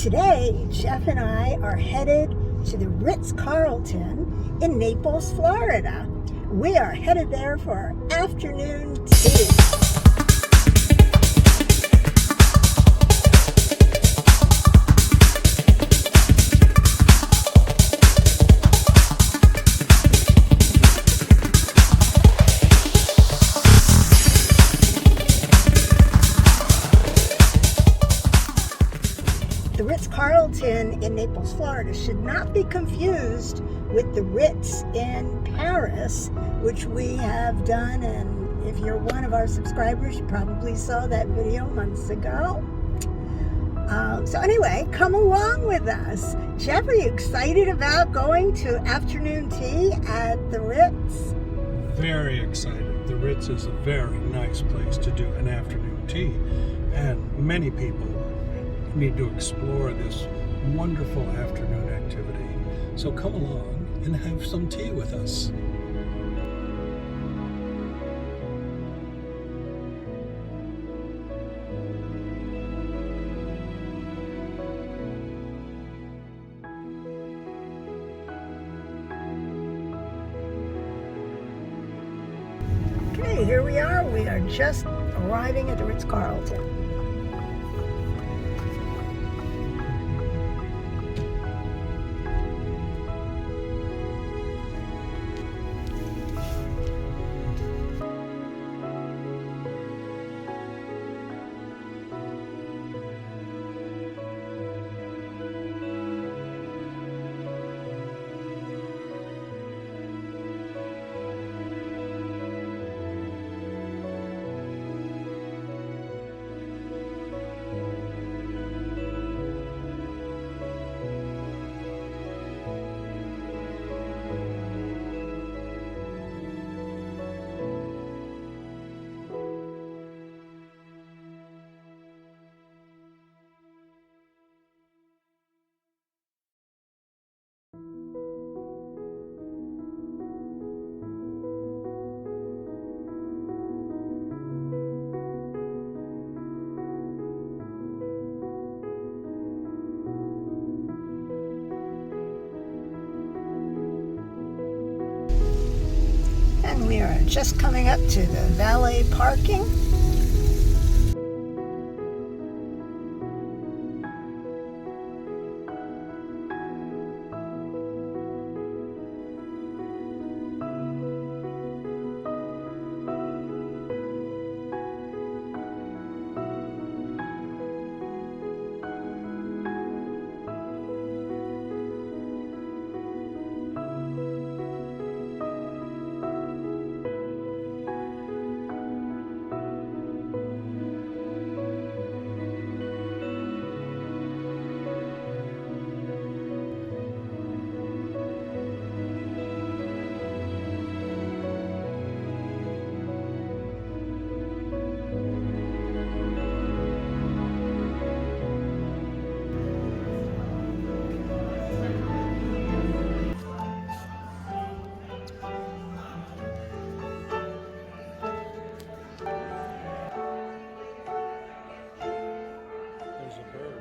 Today, Jeff and I are headed to the Ritz Carlton in Naples, Florida. We are headed there for our afternoon tea. The Ritz Carlton in Naples, Florida should not be confused with the Ritz in Paris, which we have done, and if you're one of our subscribers, you probably saw that video months ago. So anyway, come along with us. Jeff, are you excited about going to afternoon tea at the Ritz? Very excited. The Ritz is a very nice place to do an afternoon tea, and many people need to explore this wonderful afternoon activity. So come along and have some tea with us. Okay, here we are. We are just arriving at the Ritz Carlton. And we are just coming up to the valet parking. There's a bird.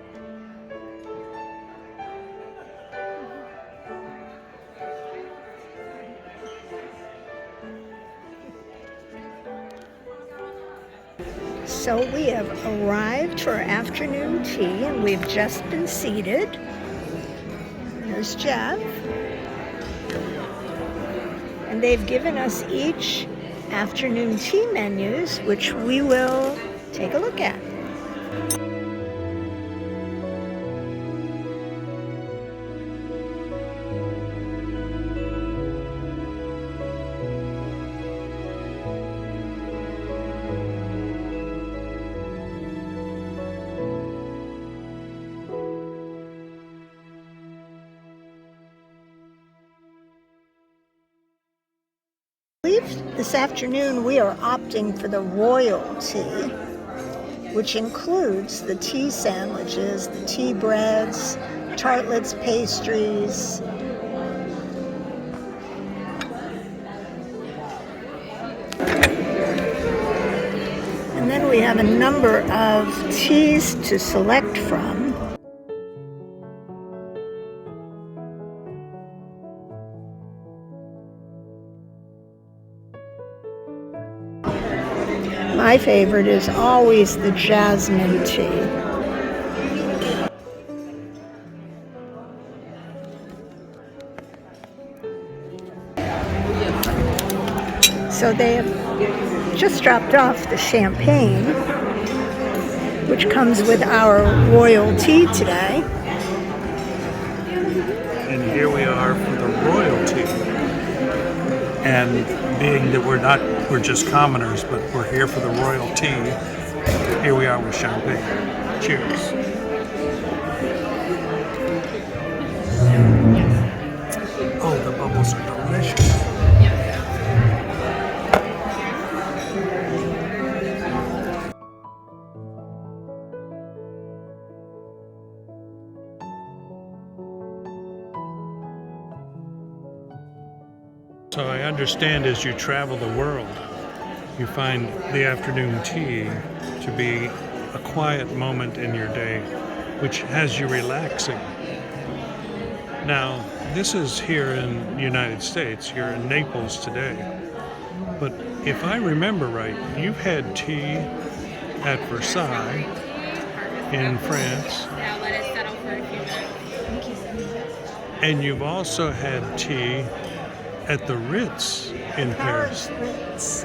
So we have arrived for our afternoon tea, and we've just been seated. There's Jeff. And they've given us each afternoon tea menus, which we will take a look at. This afternoon we are opting for the royal tea, which includes the tea sandwiches, the tea breads, tartlets, pastries. And then we have a number of teas to select from. my favorite is always the jasmine tea. So they have just dropped off the champagne, which comes with our royal tea today. And here we are for the royalty. And being that we're just commoners, but we're here for the royalty, here we are with champagne. Cheers. Oh, the bubbles are delicious. So I understand as you travel the world, you find the afternoon tea to be a quiet moment in your day, which has you relaxing. Now, this is here in the United States. You're in Naples today. But if I remember right, you've had tea at Versailles in France. Now let it settle for a few minutes. And you've also had tea at the Ritz in Paris. Ritz,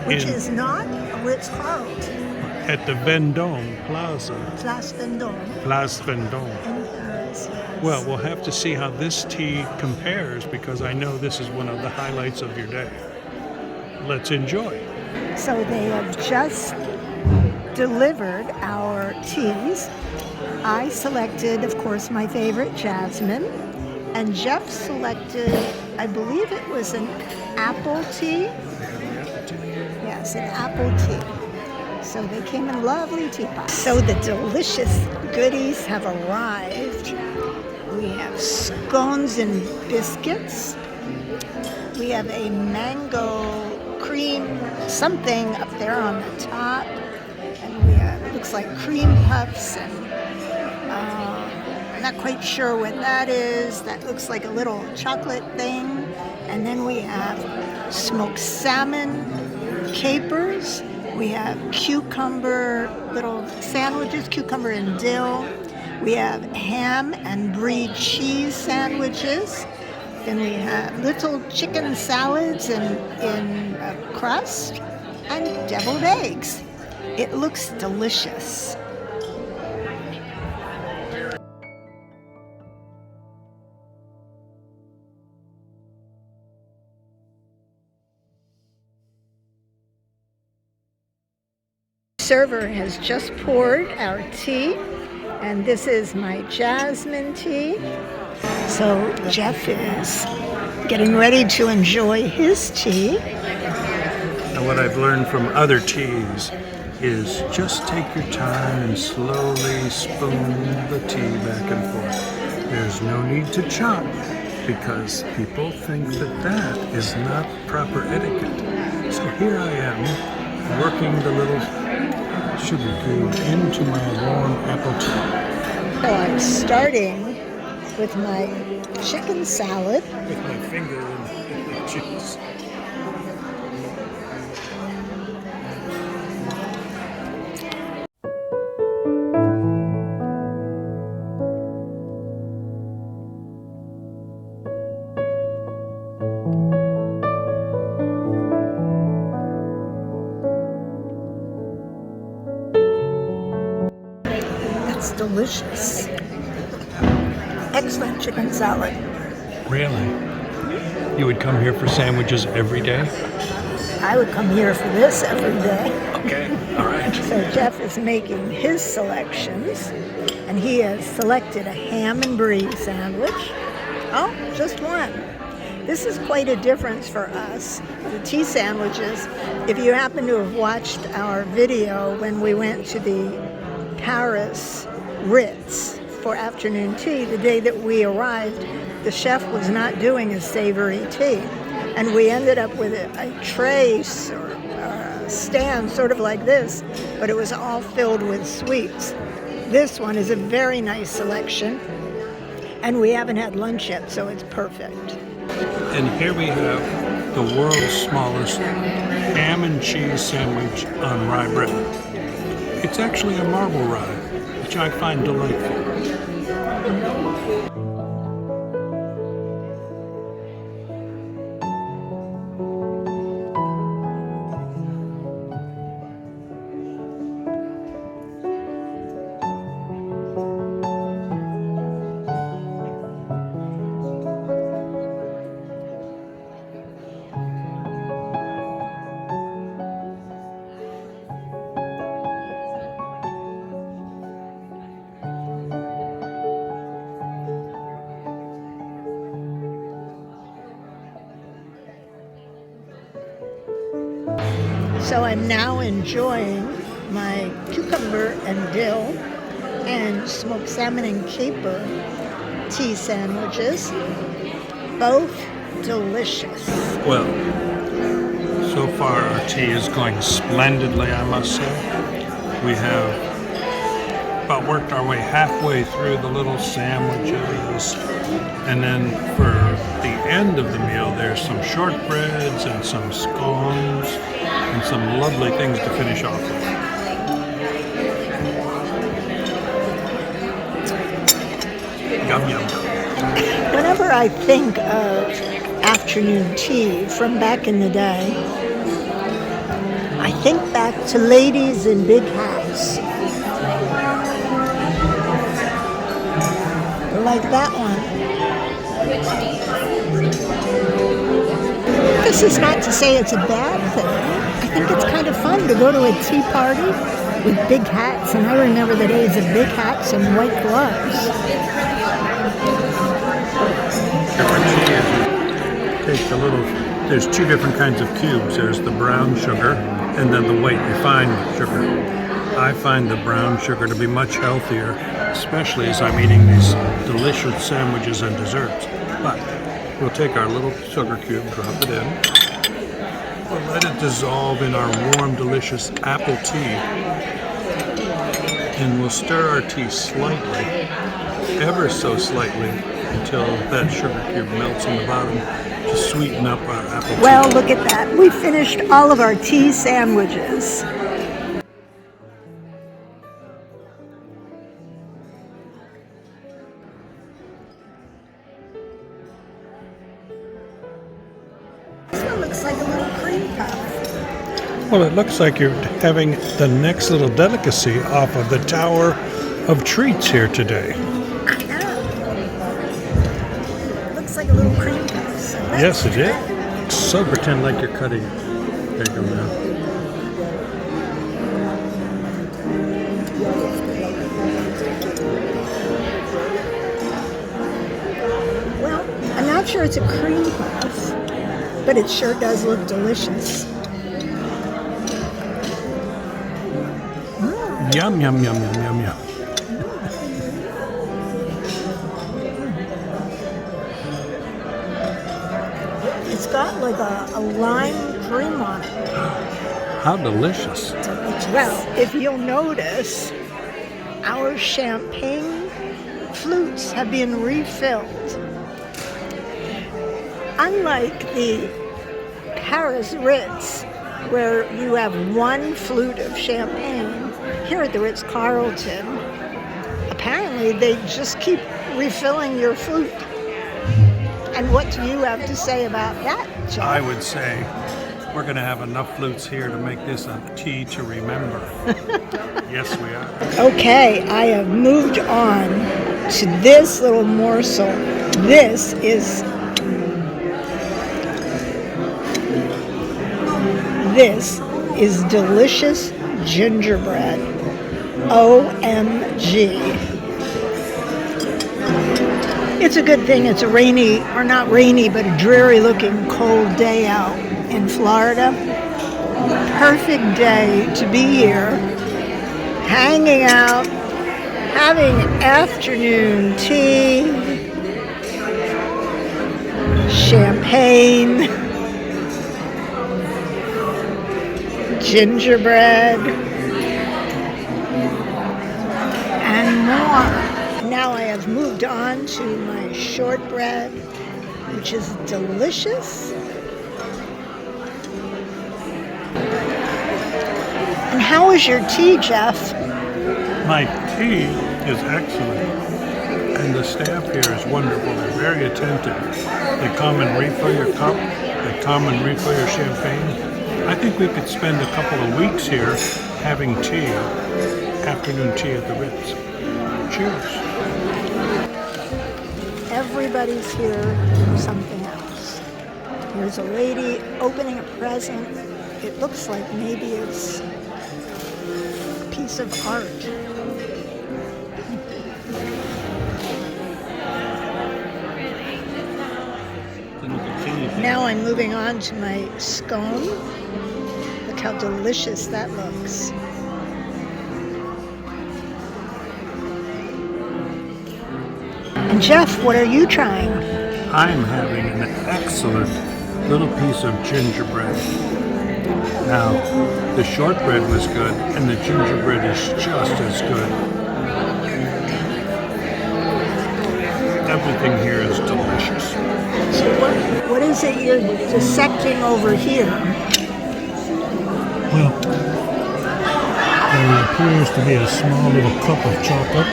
which is not a Ritz Carlton. At the Vendôme Plaza. Place Vendôme. Place Vendôme. In Paris, yes. Well, we'll have to see how this tea compares because I know this is one of the highlights of your day. Let's enjoy. So they have just delivered our teas. I selected, of course, my favorite, jasmine. And Jeff selected, I believe it was an apple tea. Yes, an apple tea. So they came in lovely teapots. So the delicious goodies have arrived. We have scones and biscuits. We have a mango cream something up there on the top. And we have, it looks like cream puffs and I'm not quite sure what that is. That looks like a little chocolate thing. And then we have smoked salmon, capers. We have cucumber little sandwiches, cucumber and dill. We have ham and brie cheese sandwiches. Then we have little chicken salads in a crust and deviled eggs. It looks delicious. Server has just poured our tea, and this is my jasmine tea. So Jeff is getting ready to enjoy his tea. And what I've learned from other teas is just take your time and slowly spoon the tea back and forth. There's no need to chop because people think that that is not proper etiquette. So here I am working the little sugar cube into my warm apple tea. So I'm starting with my chicken salad. With my finger in the cheese. That's delicious. Excellent chicken salad. Really? You would come here for sandwiches every day? I would come here for this every day. Okay, all right. So Jeff is making his selections, and he has selected a ham and brie sandwich. Oh, just one. This is quite a difference for us. The tea sandwiches, if you happen to have watched our video when we went to the Paris Ritz for afternoon tea, the day that we arrived, the chef was not doing a savory tea. And we ended up with a tray or a stand sort of like this, but it was all filled with sweets. This one is a very nice selection, and we haven't had lunch yet, so it's perfect. And here we have the world's smallest ham and cheese sandwich on rye bread. It's actually a marble rye, which I find delightful. So I'm now enjoying my cucumber and dill and smoked salmon and caper tea sandwiches. Both delicious. Well, so far our tea is going splendidly, I must say. We have about worked our way halfway through the little sandwiches, and then for the end of the meal there's some shortbreads and some scones and some lovely things to finish off with. Yum yum. Whenever I think of afternoon tea from back in the day, I think back to ladies in big hats. Like that one. This is not to say it's a bad thing. I think it's kind of fun to go to a tea party with big hats, and I remember the days of big hats and white gloves. Take the little, there's two different kinds of cubes. There's the brown sugar and then the white refined sugar. I find the brown sugar to be much healthier, especially as I'm eating these delicious sandwiches and desserts. But we'll take our little sugar cube, drop it in. We'll let it dissolve in our warm, delicious apple tea. And we'll stir our tea slightly, ever so slightly, until that sugar cube melts in the bottom to sweeten up our apple tea. Well, look at that. We finished all of our tea sandwiches. This one looks like a little cream puff. Well, it looks like you're having the next little delicacy off of the Tower of Treats here today. Looks like a little cream puff. So Yes, it is. So pretend like you're cutting it. There you go now. Well, I'm not sure it's a cream puff, but it sure does look delicious. Yum, yum, yum, yum, yum, yum. It's got like a lime cream on it. How delicious. Well, if you'll notice, our champagne flutes have been refilled. Unlike the Paris Ritz, where you have one flute of champagne, here at the Ritz Carlton, apparently they just keep refilling your flute. And what do you have to say about that, Jeff? I would say we're going to have enough flutes here to make this a tea to remember. Yes, we are. Okay, I have moved on to this little morsel. This is delicious gingerbread. OMG. It's a good thing it's a rainy, or not rainy, but a dreary looking cold day out in Florida. Perfect day to be here, hanging out, having afternoon tea, champagne, gingerbread, and more. Now I have moved on to my shortbread, which is delicious. And how is your tea, Jeff? My tea is excellent, and the staff here is wonderful. They're very attentive. They come and refill your cup. They come and refill your champagne. I think we could spend a couple of weeks here having tea, afternoon tea at the Ritz. Cheers. Everybody's here for something else. Here's a lady opening a present. It looks like maybe it's a piece of art. Now I'm moving on to my scone. Look how delicious that looks. And Jeff, what are you trying? I'm having an excellent little piece of gingerbread. Now, the shortbread was good, and the gingerbread is just as good. Everything here is delicious. So what is it you're dissecting over here? Well, there appears to be a small little cup of chocolate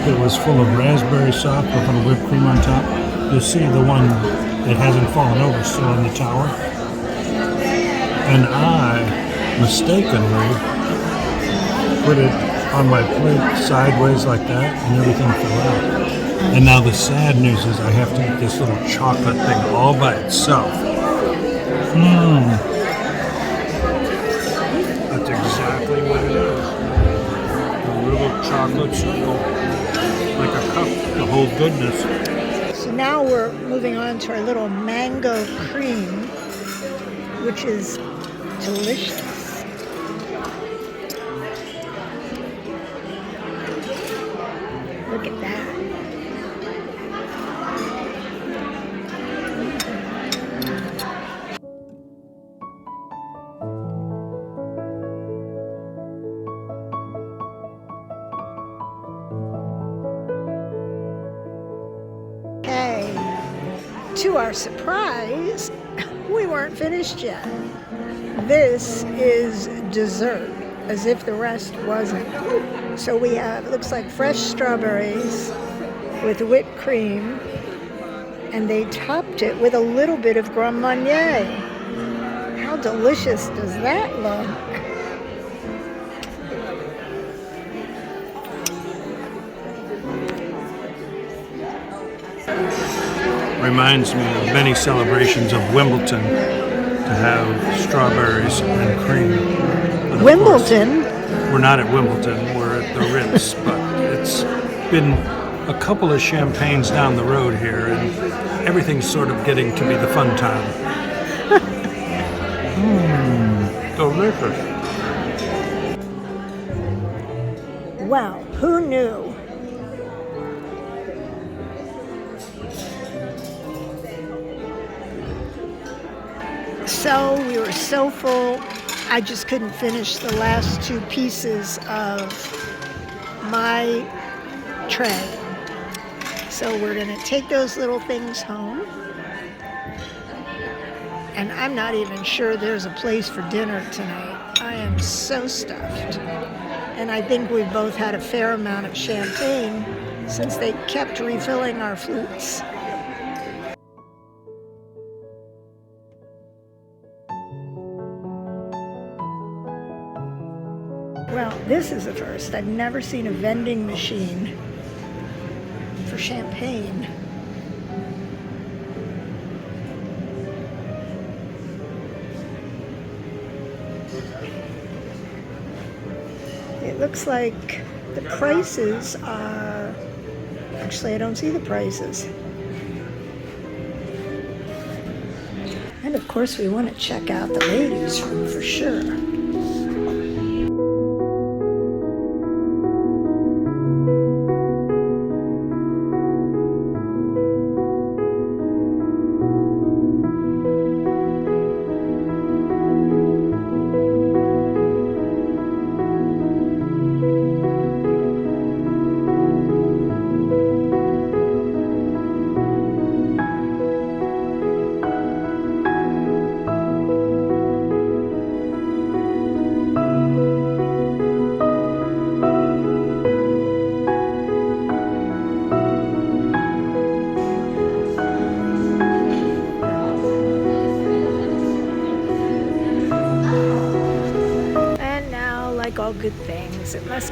that was full of raspberry sauce with a little whipped cream on top. You'll see the one that hasn't fallen over still in the tower. And I mistakenly put it on my plate sideways like that, and everything fell out. And now the sad news is I have to eat this little chocolate thing all by itself. That's exactly what it is. A little chocolate circle, like a cup, the whole goodness. So now we're moving on to our little mango cream, which is delicious. Look at that. To our surprise, we weren't finished yet. This is dessert, as if the rest wasn't. So we have, looks like fresh strawberries with whipped cream, and they topped it with a little bit of Grand Marnier. How delicious does that look? Reminds me of many celebrations of Wimbledon to have strawberries and cream. But of Wimbledon? course, we're not at Wimbledon, we're at the Ritz, but it's been a couple of champagnes down the road here, and everything's sort of getting to be the fun time. Delicious. Wow, who knew? So we were so full, I just couldn't finish the last two pieces of my tray. So we're gonna take those little things home. And I'm not even sure there's a place for dinner tonight. I am so stuffed. And I think we both had a fair amount of champagne since they kept refilling our flutes. Well, this is a first. I've never seen a vending machine for champagne. It looks like the prices are... Actually, I don't see the prices. And of course, we want to check out the ladies' room for sure.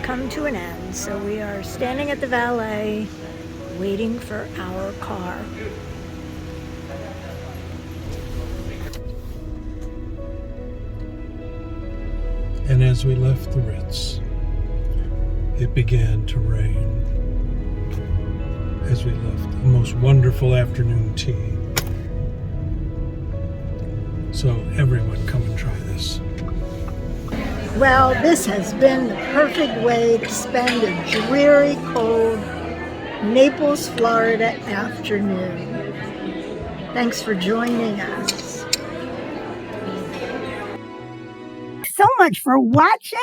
come to an end, so we are standing at the valet waiting for our car. And as we left the Ritz, it began to rain as we left a most wonderful afternoon tea. So everyone come and try this. Well, this has been the perfect way to spend a dreary, cold Naples, Florida afternoon. Thanks for joining us. So much for watching.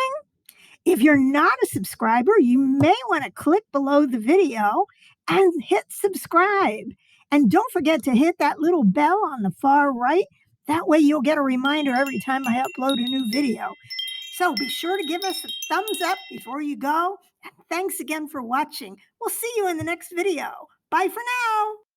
If you're not a subscriber, you may want to click below the video and hit subscribe. And don't forget to hit that little bell on the far right. That way you'll get a reminder every time I upload a new video. So be sure to give us a thumbs up before you go. And thanks again for watching. We'll see you in the next video. Bye for now.